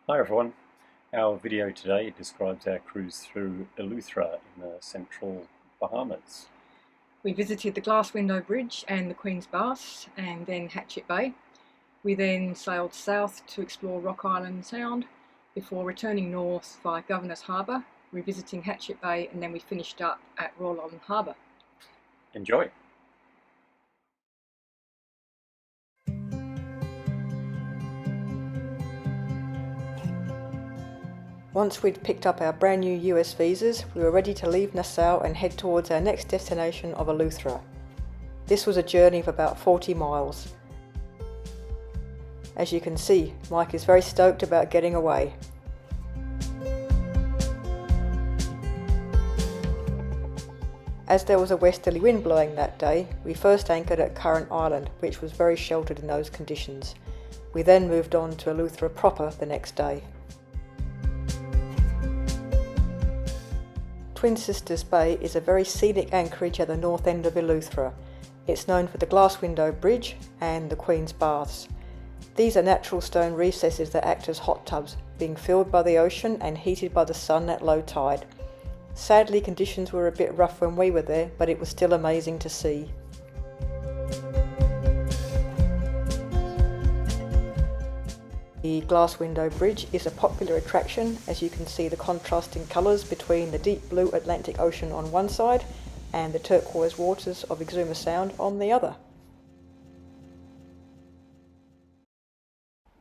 Hi everyone, our video today describes our cruise through Eleuthera in the central Bahamas. We visited the Glass Window Bridge and the Queen's Baths and then Hatchet Bay. We then sailed south to explore Rock Island Sound before returning north via Governor's Harbour, revisiting Hatchet Bay, and then we finished up at Royal Island Harbour. Enjoy! Once we'd picked up our brand new US visas, we were ready to leave Nassau and head towards our next destination of Eleuthera. This was a journey of about 40 miles. As you can see, Mike is very stoked about getting away. As there was a westerly wind blowing that day, we first anchored at Currant Island, which was very sheltered in those conditions. We then moved on to Eleuthera proper the next day. Twin Sisters Bay is a very scenic anchorage at the north end of Eleuthera. It's known for the Glass Window Bridge and the Queen's Baths. These are natural stone recesses that act as hot tubs, being filled by the ocean and heated by the sun at low tide. Sadly, conditions were a bit rough when we were there, but it was still amazing to see. The Glass Window Bridge is a popular attraction, as you can see the contrasting colours between the deep blue Atlantic Ocean on one side and the turquoise waters of Exuma Sound on the other.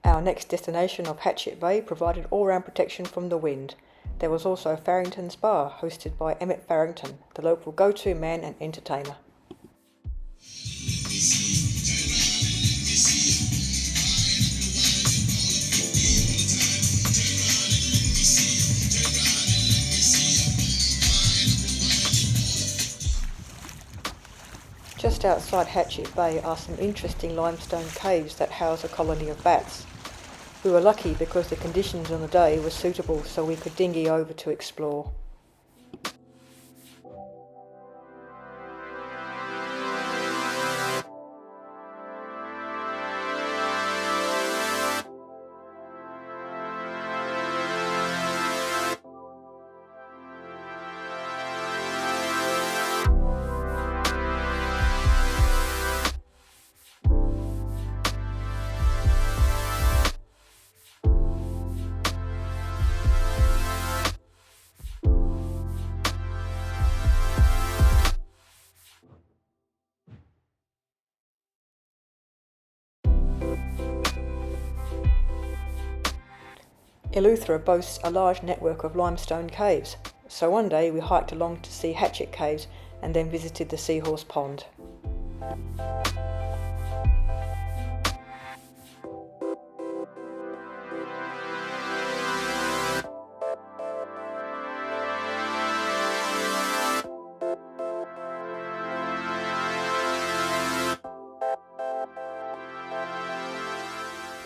Our next destination of Hatchet Bay provided all-round protection from the wind. There was also Farrington's Bar, hosted by Emmett Farrington, the local go-to man and entertainer. Just outside Hatchet Bay are some interesting limestone caves that house a colony of bats. We were lucky because the conditions on the day were suitable, so we could dinghy over to explore. Eleuthera boasts a large network of limestone caves, so one day we hiked along to see Hatchet Caves and then visited the Seahorse Pond.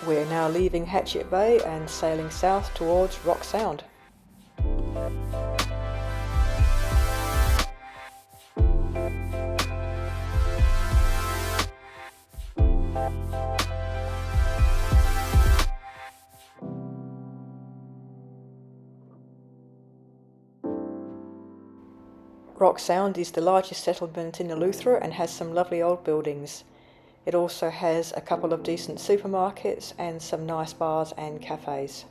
We're now leaving Hatchet Bay and sailing south towards Rock Sound. Rock Sound is the largest settlement in Eleuthera and has some lovely old buildings. It also has a couple of decent supermarkets and some nice bars and cafes.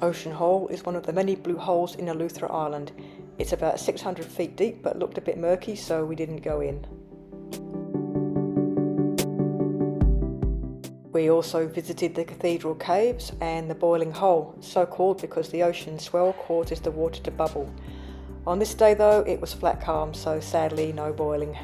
Ocean Hole is one of the many blue holes in Eleuthera Island. It's about 600 feet deep but looked a bit murky, so we didn't go in. We also visited the Cathedral caves and the Boiling Hole, so called because the ocean swell causes the water to bubble. On this day though, it was flat calm, so sadly no boiling.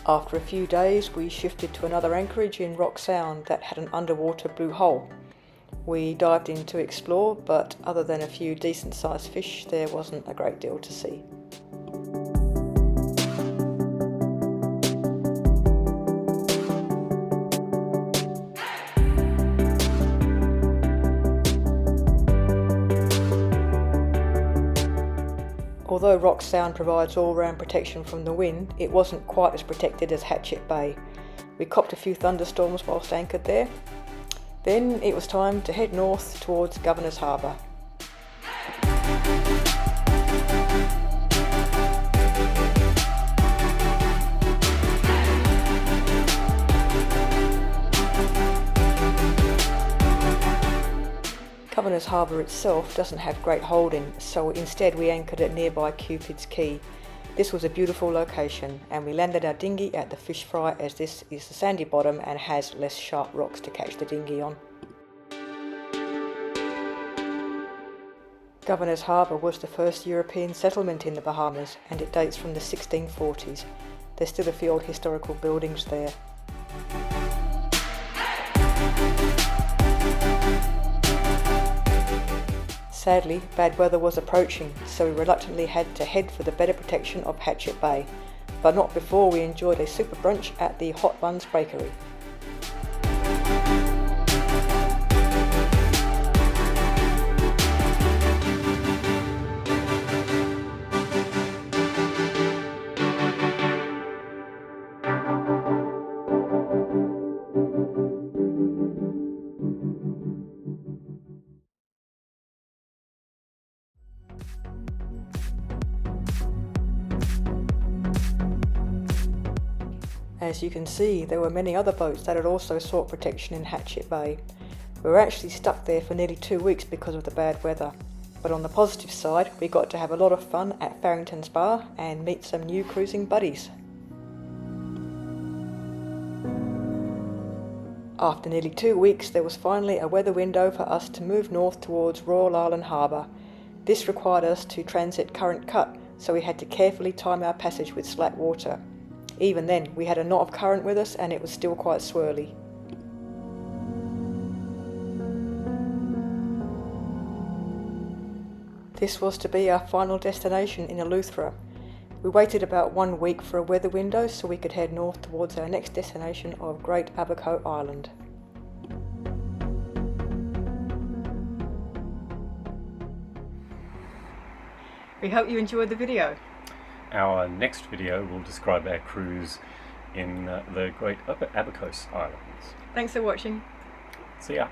After a few days we shifted to another anchorage in Rock Sound that had an underwater blue hole. We dived in to explore, but other than a few decent sized fish there wasn't a great deal to see. Although Rock Sound provides all-round protection from the wind, it wasn't quite as protected as Hatchet Bay. We copped a few thunderstorms whilst anchored there. Then it was time to head north towards Governor's Harbour. Governor's Harbour itself doesn't have great holding, so instead we anchored at nearby Cupid's Quay. This was a beautiful location, and we landed our dinghy at the fish fry as this is the sandy bottom and has less sharp rocks to catch the dinghy on. Governor's Harbour was the first European settlement in the Bahamas, and it dates from the 1640s. There's still a few old historical buildings there. Sadly, bad weather was approaching, so we reluctantly had to head for the better protection of Hatchet Bay, but not before we enjoyed a super brunch at the Hot Buns Bakery. As you can see, there were many other boats that had also sought protection in Hatchet Bay. We were actually stuck there for nearly 2 weeks because of the bad weather. But on the positive side, we got to have a lot of fun at Farrington's Bar and meet some new cruising buddies. After nearly 2 weeks, there was finally a weather window for us to move north towards Royal Island Harbour. This required us to transit current cut, so we had to carefully time our passage with slack water. Even then, we had a knot of current with us and it was still quite swirly. This was to be our final destination in Eleuthera. We waited about 1 week for a weather window so we could head north towards our next destination of Great Abaco Island. We hope you enjoyed the video. Our next video will describe our cruise in the Great Abacos Islands. Thanks for watching. See ya.